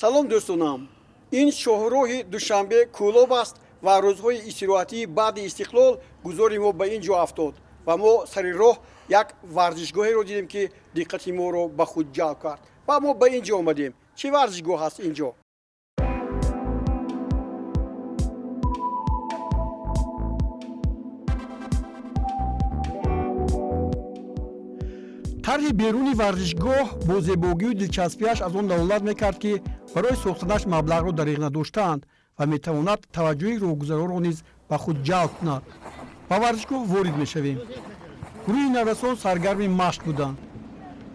салом дӯстонам. Ин шоҳроҳи душанбе кӯлоб аст ва рӯзҳои истироҳатӣ баъди истиқлол гузори мо ба ин ҷо афтод ва мо сари роҳ як варзишгоҳеро дидем, ки диққати моро ба худ ҷалб кард ва мо ба ин ҷо омадем. Чӣ варзишгоҳ аст ин ҷо? тарҳи беруни варзишгоҳ бо зебогию дилчаспиаш аз он далолат мекард, ки барои сохтанаш маблағро дариқ надоштаанд ва метавонад таваҷҷӯҳи роҳгузаронро низ ба худ ҷалб кунад. ба варзишгоҳ ворид мешавем. гурӯҳи наврасон саргарми машқ буданд.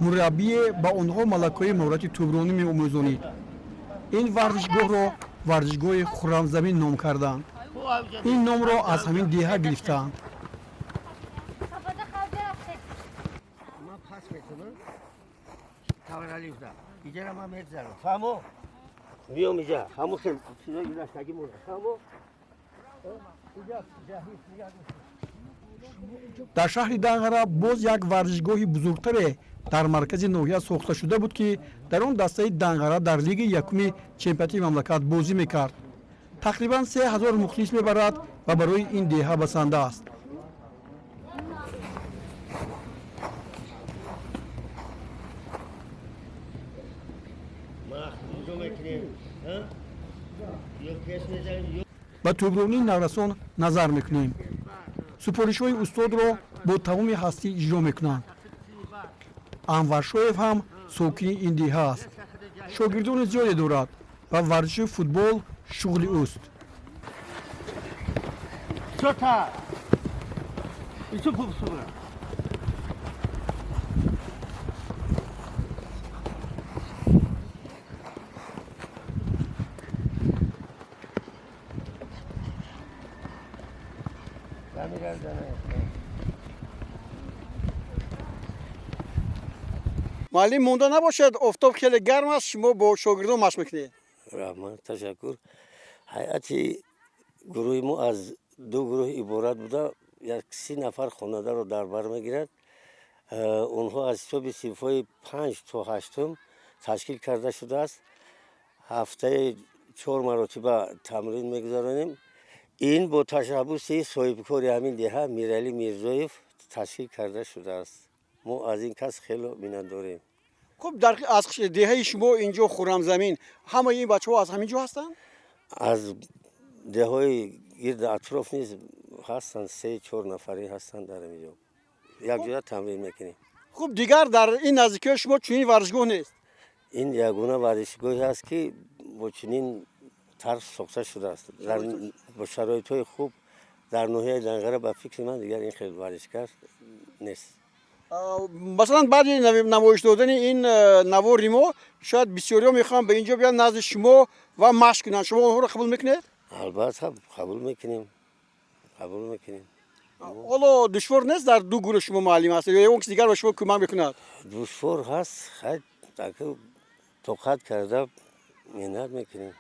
мураббие ба онҳо малакаҳои маҳорати тӯбронӣ меомӯзонид. ин варзишгоҳро варзишгоҳи хуррамзамин ном карданд. ин номро аз ҳамин деҳа гирифтаанд. дар шаҳри данғара боз як варзишгоҳи бузургтаре дар маркази ноҳия сохта шуда буд, ки дар он дастаи данғара дар лиги якуми чемпионати мамлакат бозӣ мекард. тақрибан 3000 мухлис мебарад ва барои ин деҳа басанда аст. ба тӯбронии наврасон назар мекунем. супоришҳои устодро бо тамоми ҳастӣ иҷро мекунанд. анвар шоев ҳам сокини ин деҳа аст. шогирдони зиёде дорад ва варзиши футбол шуғли ӯст. муаллим, монда набошад, офтоб хеле гарм аст, шумо бо шогирдон машқ мекунед. раҳмат, ташаккур. ҳайати гурӯҳи мо аз ду гурӯҳ иборат буда, як 30 нафар хонандаро дар бар мегирад. онҳо аз ҳисоби синфҳои 5 то 8 ташкил карда шудааст. ҳафтаи 4 маротиба тамрин мегузаронем. ин бо ташаббуси соҳибкори ҳамин деҳа миралӣ мирзоев ташкил карда шудааст. мо аз ин кас хело миннатдорем. хуб, аз деҳаи шумо инҷо хуррамзамин, ҳамаи ин бачаҳо аз ҳамин ҷо ҳастанд? аз деҳои гирди атроф низ ҳастанд, 3-4 нафарӣ ҳастанд дар ин ҷо. якҷоя тамрин мекунем. хуб, дигар дар ин наздикиҳои шумо чунин варзишгоҳ нест? ин ягона варзишгоҳе аст, ки бо чунин тарз сохта шудааст. бо шароитҳои хуб дар ноҳияи данғара ба фикри ман дигар ин хел варзишгар нест. масалан баъди намоиш додани ин навори мо, шояд бисёриҳо мехоҳанд ба ин ҷо биёянд назди шумо ва машқ кунанд. шумо онҳоро қабул мекунед? албатта қабул мекунем. ҳоло душвор нест дар ду гурӯҳ шумо муаллим ҳастед ё ягон киси дигар ба шумо кӯмак мекунад? душвор ҳаст, хай тоқат карда меҳнат мекунем.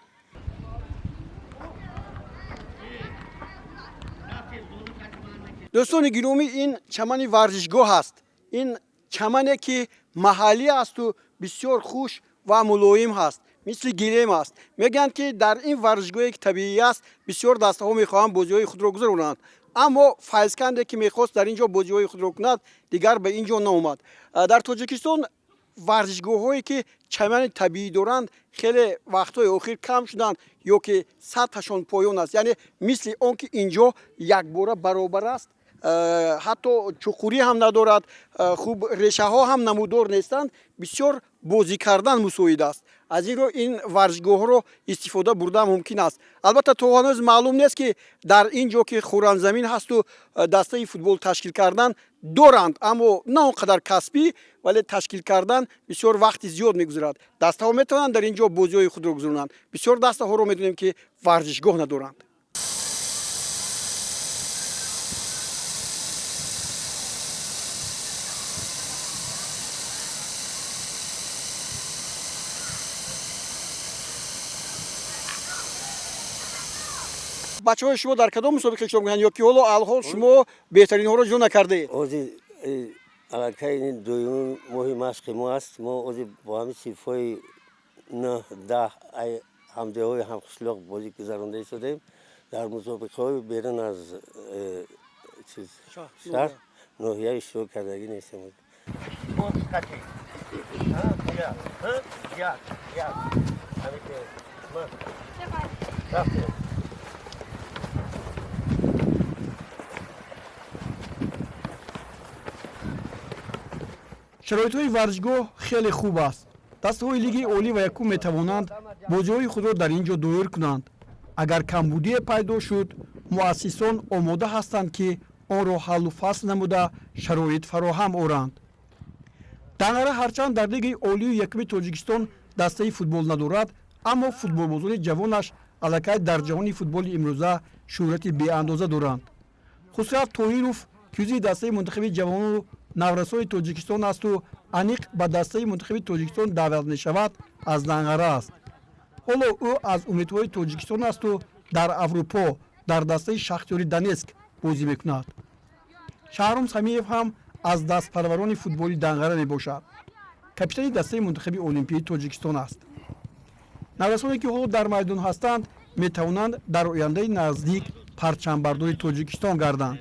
дӯстони гиромӣ, ин чамани варзишгоҳ аст. ин чамане, ки маҳаллӣ асту бисёр хуш ва мулоим ҳаст, мисли гилем аст. мегӯянд, ки дар ин варзишгоҳе ки табиӣ аст, бисёр дастаҳо мехоҳанд бозиҳои худро гузаронанд. аммо файзканде, ки мехост дар ин ҷо бозиҳои худро кунад, дигар ба ин ҷо наомад. дар тоҷикистон варзишгоҳҳое, ки чамани табиӣ доранд, хеле вақтҳои охир кам шуданд ё ки сатҳашон поён аст. яъне мисли он ки ин ҷо якбора баробар аст, ҳатто чуқурӣ ҳам надорад, хуб решаҳо ҳам намудор нестанд, бисёр бозӣ кардан мусоид аст. аз ин роҳ ин варзишгоҳҳоро истифода бурда мумкин аст. албатта то ҳанӯз маълум нест, ки дар ин ҷо ки хуррамзамин ҳасту дастаи футбол ташкил кардан доранд, аммо на он қадар касбӣ, вале ташкил кардан бисёр вақти зиёд мегузарад. дастаҳо метавонанд дар ин ҷо бозиҳои худро гузаронанд. бисёр дастаҳоро медонем, ки варзишгоҳ надоранд. бачаҳои шумо дар кадом мусобиқа иштирок мекунанд, ё ки ҳоло алҳол шумо беҳтаринҳоро ҷо накардаед? ози аллакай ин дуюмин моҳи машқи мо аст. мо ози бо ҳамин синфҳои نه ده همدیهای هم قشلاق بازی گذرانده شدیم در مسابقه های بیرون از چیز شهر ناحیه شروع کردگی نیستیم. шароитҳои варзишгоҳ хеле хуб аст. дастаҳои лиги олӣ ва якум метавонанд бозиҳои худро дар ин ҷо доир кунанд. агар камбудие пайдо шуд, муассисон омода ҳастанд ки онро ҳаллу фасл намуда шароит фароҳам оранд. данғара ҳарчанд дар лигаи олию якуми тоҷикистон дастаи футбол надорад, аммо футболбозони ҷавонаш аллакай дар ҷаҳони футболи имрӯза шӯҳрати беандоза доранд. хусрав тоҳиров кӯзи дастаи мунтахаби ҷавону наврасои тоҷикистон асту аниқ ба дастаи мунтахаби тоҷикистон даъват мешавад аз данғара аст. ҳоло ӯ аз умедҳои тоҷикистон асту дар аврупо дар дастаи шахтёри донецк бозӣ мекунад. шаҳром самиев ҳам аз дастпарварони футболи данғара мебошад. капитани дастаи мунтахаби олимпии тоҷикистон аст. наврасоне ки ҳоло дар майдон ҳастанд метавонанд дар ояндаи наздик парчамбардори тоҷикистон гарданд.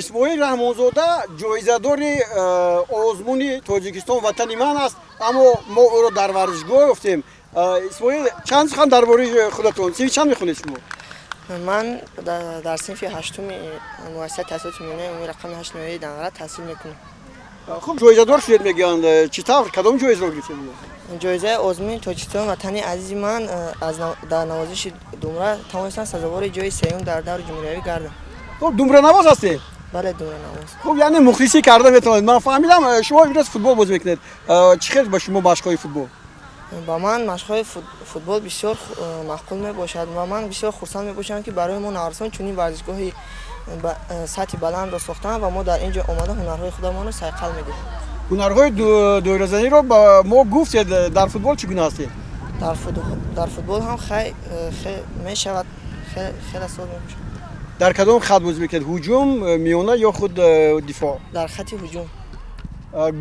исмоил раҳмонзода ҷоизадори озмуни тоҷикистон ватани ман аст, аммо мо ӯро дар варзишгоҳ ёфтем. исмоил, чанд сухан дар бораи худатон? синфи чанд мехонед шумо? ман дар синфи ҳаштуми муассисаи таҳсилоти миллии умуми рақами 8 ноҳияи данғара таҳсил мекунам. хуб, ҷоизадор шудед мегӯянд. чӣ тавр, кадом ҷоизаро гирифтед? ҷоизаи озмуни тоҷикистон ватани азизи ман дар навозиши думра тавонистам сазовори ҷои сеюм дар даври ҷумҳуриявӣ гардам. хуб, думранавоз ҳастед? бале, думранавоз. хуб, яъне мухлисӣ карда метавонед. ман фаҳмидам шумо имрӯз футбол бозӣ мекунед. чӣ хел ба шумо машқҳои футбол? ба ман машқҳои футбол бисёр маъқул мебошад ва ман бисёр хурсанд мебошам ки барои мо наврасон чунин варзишгоҳи сатҳи баландро сохтанд ва мо дар ин ҷо омада ҳунарҳои худамонро сайқал медиҳем. ҳунарҳои доиразаниро ба мо гуфтед. дар футбол чӣ гуна ҳастед? дар футбол ҳам мешавад, хеле соз мебошад. дар кадом хат бозӣ мекунед? ҳуҷум, миёна ё худ дифоъ? дар хати ҳуҷум.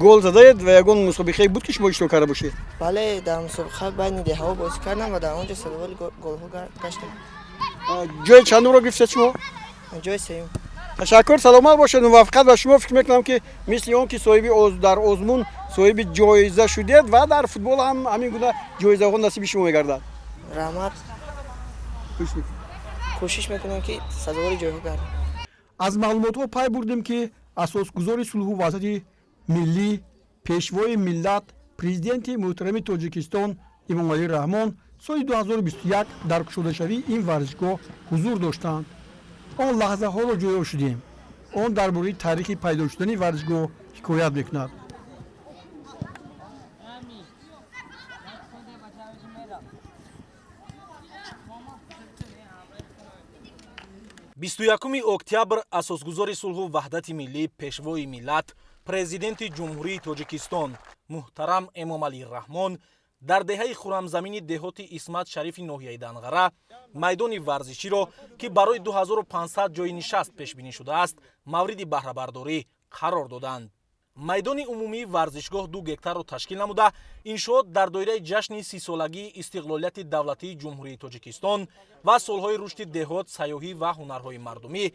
гол задаед ва ягон мусобиқае буд ки шумо иштирок карда бошед? бале, дар мусобиқа байни деҳаҳо бозӣ кардам ва дар он ҷо сазовори голҳо гаштем. ҷои чандумро гирифтед шумо? ҷои сеюм. ташаккур, саломат бошед, муваффиқат ба шумо. фикр мекунам ки мисли он ки соҳиби дар озмун соҳиби ҷоиза шудед ва дар футбол ҳам ҳамин гуна ҷоизаҳо насиби шумо мегардад. раҳмат. кӯшиш мекунам ки сазовори ҷойҳо гардам. аз маълумотҳо пай бурдем ки асосгузори сулҳу ваҳдати миллӣ, пешвои миллат, президенти муҳтарами тоҷикистон эмомалӣ раҳмон соли 2021 дар кушодашавии ин варзишгоҳ ҳузур доштанд. он лаҳзаҳоро ҷоё шудем. он дар бораи таърихи пайдо шудани варзишгоҳ ҳикоят мекунад. бисту якуми октябр асосгузори сулҳу ваҳдати миллӣ, пешвои миллат, президенти ҷумҳурии тоҷикистон муҳтарам эмомалӣ раҳмон дар деҳаи хуррамзамини деҳоти исмат шарифи ноҳияи данғара майдони варзиширо ки барои 2500 ҷои нишаст пешбинӣ шудааст мавриди баҳрабардорӣ қарор доданд. майдони умумии варзишгоҳ 2 гектарро ташкил намуда иншоот дар доираи ҷашни 30-солагии истиқлолияти давлатии ҷумҳурии тоҷикистон ва солҳои рушди деҳот, сайёҳӣ ва ҳунарҳои мардумӣ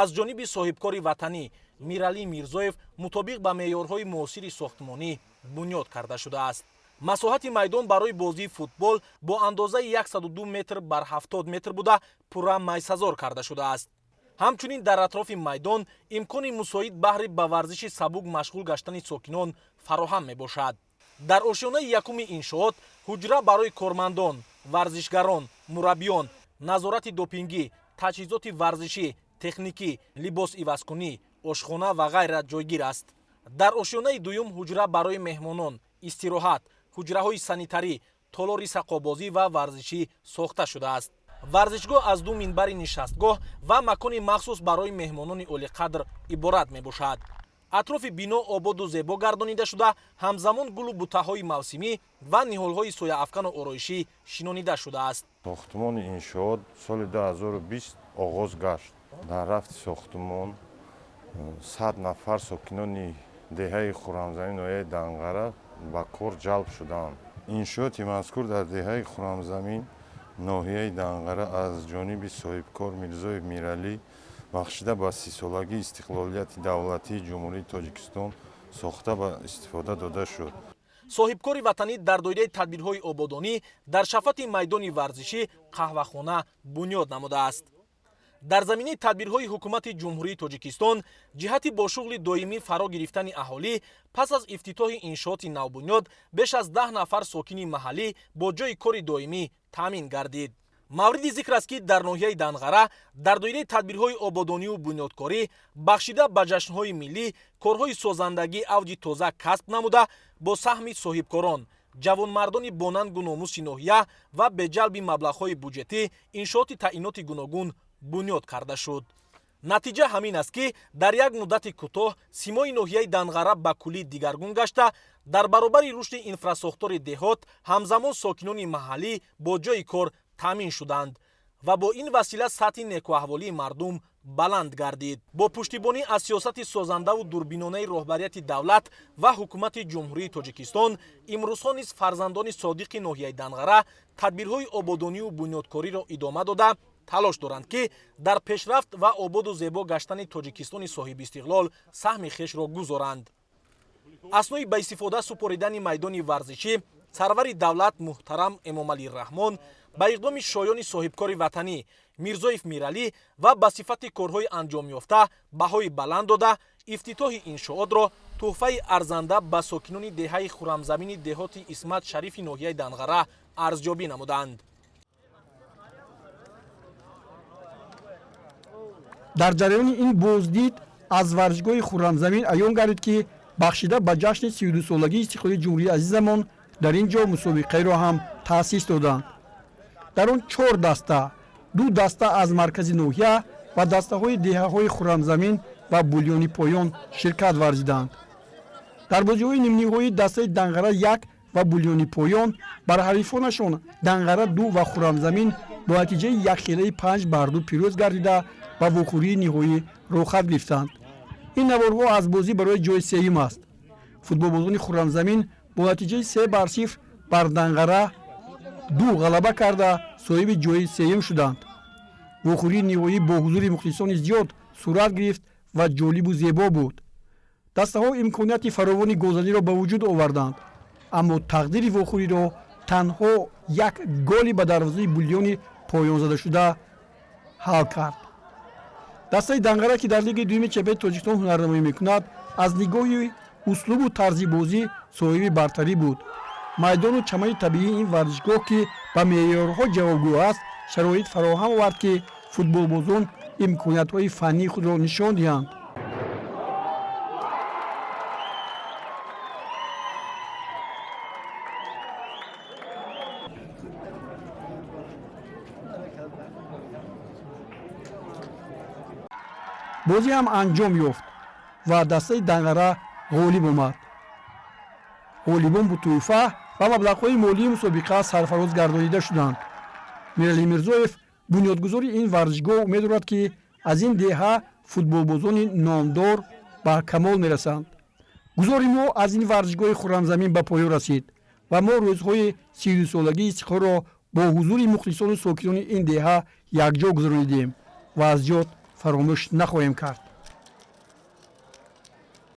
аз ҷониби соҳибкори ватанӣ миралӣ мирзоев мутобиқ ба меъёрҳои муосири сохтмонӣ бунёд карда шудааст. масоҳати майдон барои бозии футбол бо андозаи 102 метр бар 70 метр буда пурра майсазор карда шудааст. ҳамчунин дар атрофи майдон имкони мусоид баҳри ба варзиши сабук машғул гаштани сокинон фароҳам мебошад. дар ошёнаи якуми иншоот ҳуҷра барои кормандон, варзишгарон, мураббиён, назорати допингӣ, таҷҳизоти варзишӣ, техникӣ, либосивазкунӣ, ошхона ва ғайра ҷойгир аст. дар ошёнаи дуюм ҳуҷра барои меҳмонон, истироҳат, ҳуҷраҳои санитарӣ, толори сақобозӣ ва варзишӣ сохта шудааст. варзишгоҳ аз 2 минбари нишастгоҳ ва макони махсус барои меҳмонони олиқадр иборат мебошад. атрофи бино ободу зебо гардонида шуда ҳамзамон гулу бутаҳои мавсимӣ ва ниҳолҳои сояафкану ороишӣ шинонида шудааст. сохтумони иншоот соли 2020 оғоз гашт. дар рафти сохтумон 100 нафар сокинони деҳаи хуррамзамин ноҳияи Данғара ба кор ҷалб шуданд. иншооти мазкур дар деҳаи хуррамзамин ноҳияи Данғара аз ҷониби соҳибкор Мирзоев Миралӣ бахшида ба 30-солагии истиқлолияти давлатии Ҷумҳурии Тоҷикистон сохта ба истифода дода шуд. соҳибкори ватанӣ дар доираи тадбирҳои ободонӣ дар шафати майдони варзишӣ қаҳвахона бунёд намудааст. дар заминаи тадбирҳои ҳукумати ҷумҳурии Тоҷикистон ҷиҳати бо шуғли доимӣ фаро гирифтани аҳолӣ пас аз ифтитоҳи иншооти навбунёд беш аз 10 нафар сокини маҳаллӣ бо ҷойи кори доимӣ таъмин гардид. мавриди зикр аст ки дар ноҳияи Данғара дар доираи тадбирҳои ободонию бунёдкорӣ бахшида ба ҷашнҳои миллӣ корҳои созандагӣ авҷи тоза касб намуда бо саҳми соҳибкорон, ҷавонмардони бонангу номуси ноҳия ва бе ҷалби маблағҳои буҷетӣ иншооти таъиноти гуногун бунёд карда шуд. натиҷа ҳамин аст ки дар як муддати кӯтоҳ симои ноҳияи Данғара ба куллӣ дигаргун гашта, дар баробари рушди инфрасохтори деҳот ҳамзамон сокинони маҳаллӣ бо ҷойи кор таъмин шуданд ва бо ин васила сатҳи некуаҳволии мардум баланд гардид. бо пуштибонӣ аз сиёсати созандаву дурбинонаи роҳбарияти давлат ва ҳукумати ҷумҳурии Тоҷикистон имрӯзҳо низ фарзандони содиқи ноҳияи Данғара тадбирҳои ободонию бунёдкориро идома дода талош доранд ки дар пешрафт ва ободу зебо гаштани Тоҷикистони соҳибистиқлол саҳми хешро гузоранд. аснои ба истифода супоридани майдони варзишӣ сарвари давлат муҳтарам Эмомалӣ Раҳмон ба иқдоми шоёни соҳибкори ватанӣ Мирзоев Миралӣ ва ба сифати корҳои анҷомёфта баҳои баланд дода ифтитоҳи иншоотро тӯҳфаи арзанда ба сокинони деҳаи хуррамзамини деҳоти Исмат Шарифи ноҳияи Данғара арзёбӣ намуданд. дар ҷараёни ин боздид аз варзишгоҳи хуррамзамин аён гардид ки бахшида ба ҷашни 32-солагии истиқлолии ҷумҳурии азизамон дар ин ҷо мусобиқаеро ҳам таъсис доданд. дар он 4 даста, 2 даста аз маркази ноҳия ва дастаҳои деҳаҳои хуррамзамин ва бульёни поён ширкат варзиданд. дар бозиҳои нимниҳои дастаи Данғара 1 ва бульёни поён бар ҳарифонашон Данғара 2 ва хуррамзамин бо натиҷаи 1-5 пирӯз гардида ба вохӯрии ниҳоӣ рохат гирифтанд. ин наворҳо аз бозӣ барои ҷои сеюм аст. футболбозони хуррамзамин бо натиҷаи 3-0 бар Данғара 2 ғалаба карда соҳиби ҷои сеюм шуданд. вохӯрии ниҳоӣ бо ҳузури мухлисони зиёд сурат гирифт ва ҷолибу зебо буд. дастаҳо имконияти фаровони голзаниро ба вуҷуд оварданд, аммо тақдири вохӯриро танҳо як голи ба дарвозаи бульёни поёнзадашуда ҳал кард. дастаи Данғара ки дар лиги дуюми чемпионати Тоҷикистон ҳунарнамоӣ мекунад, аз нигоҳи услубу тарзи бозӣ соҳиби бартарӣ буд. майдону чамани табиии ин варзишгоҳ ки ба меъёрҳо ҷавобгӯ аст, шароит фароҳам овард ки футболбозон имкониятҳои фаннии худро нишон диҳанд. бозӣ ҳам анҷом ёфт ва дастаи Данғара ғолиб омад. ғолибон бо тӯҳфа ва маблағҳои молии мусобиқа сарфароз гардонида шуданд. Миралӣ Мирзоев, бунёдгузори ин варзишгоҳ, умед дорад ки аз ин деҳа футболбозони номдор ба камол мерасанд. гузори мо аз ин варзишгоҳи хуррамзамин ба поён расид ва мо рӯзҳои 32-солагии истиқлолро бо ҳузури мухлисону сокинони ин деҳа якҷо гузаронидем ва аз ҷод фаромӯш нахоҳем кард.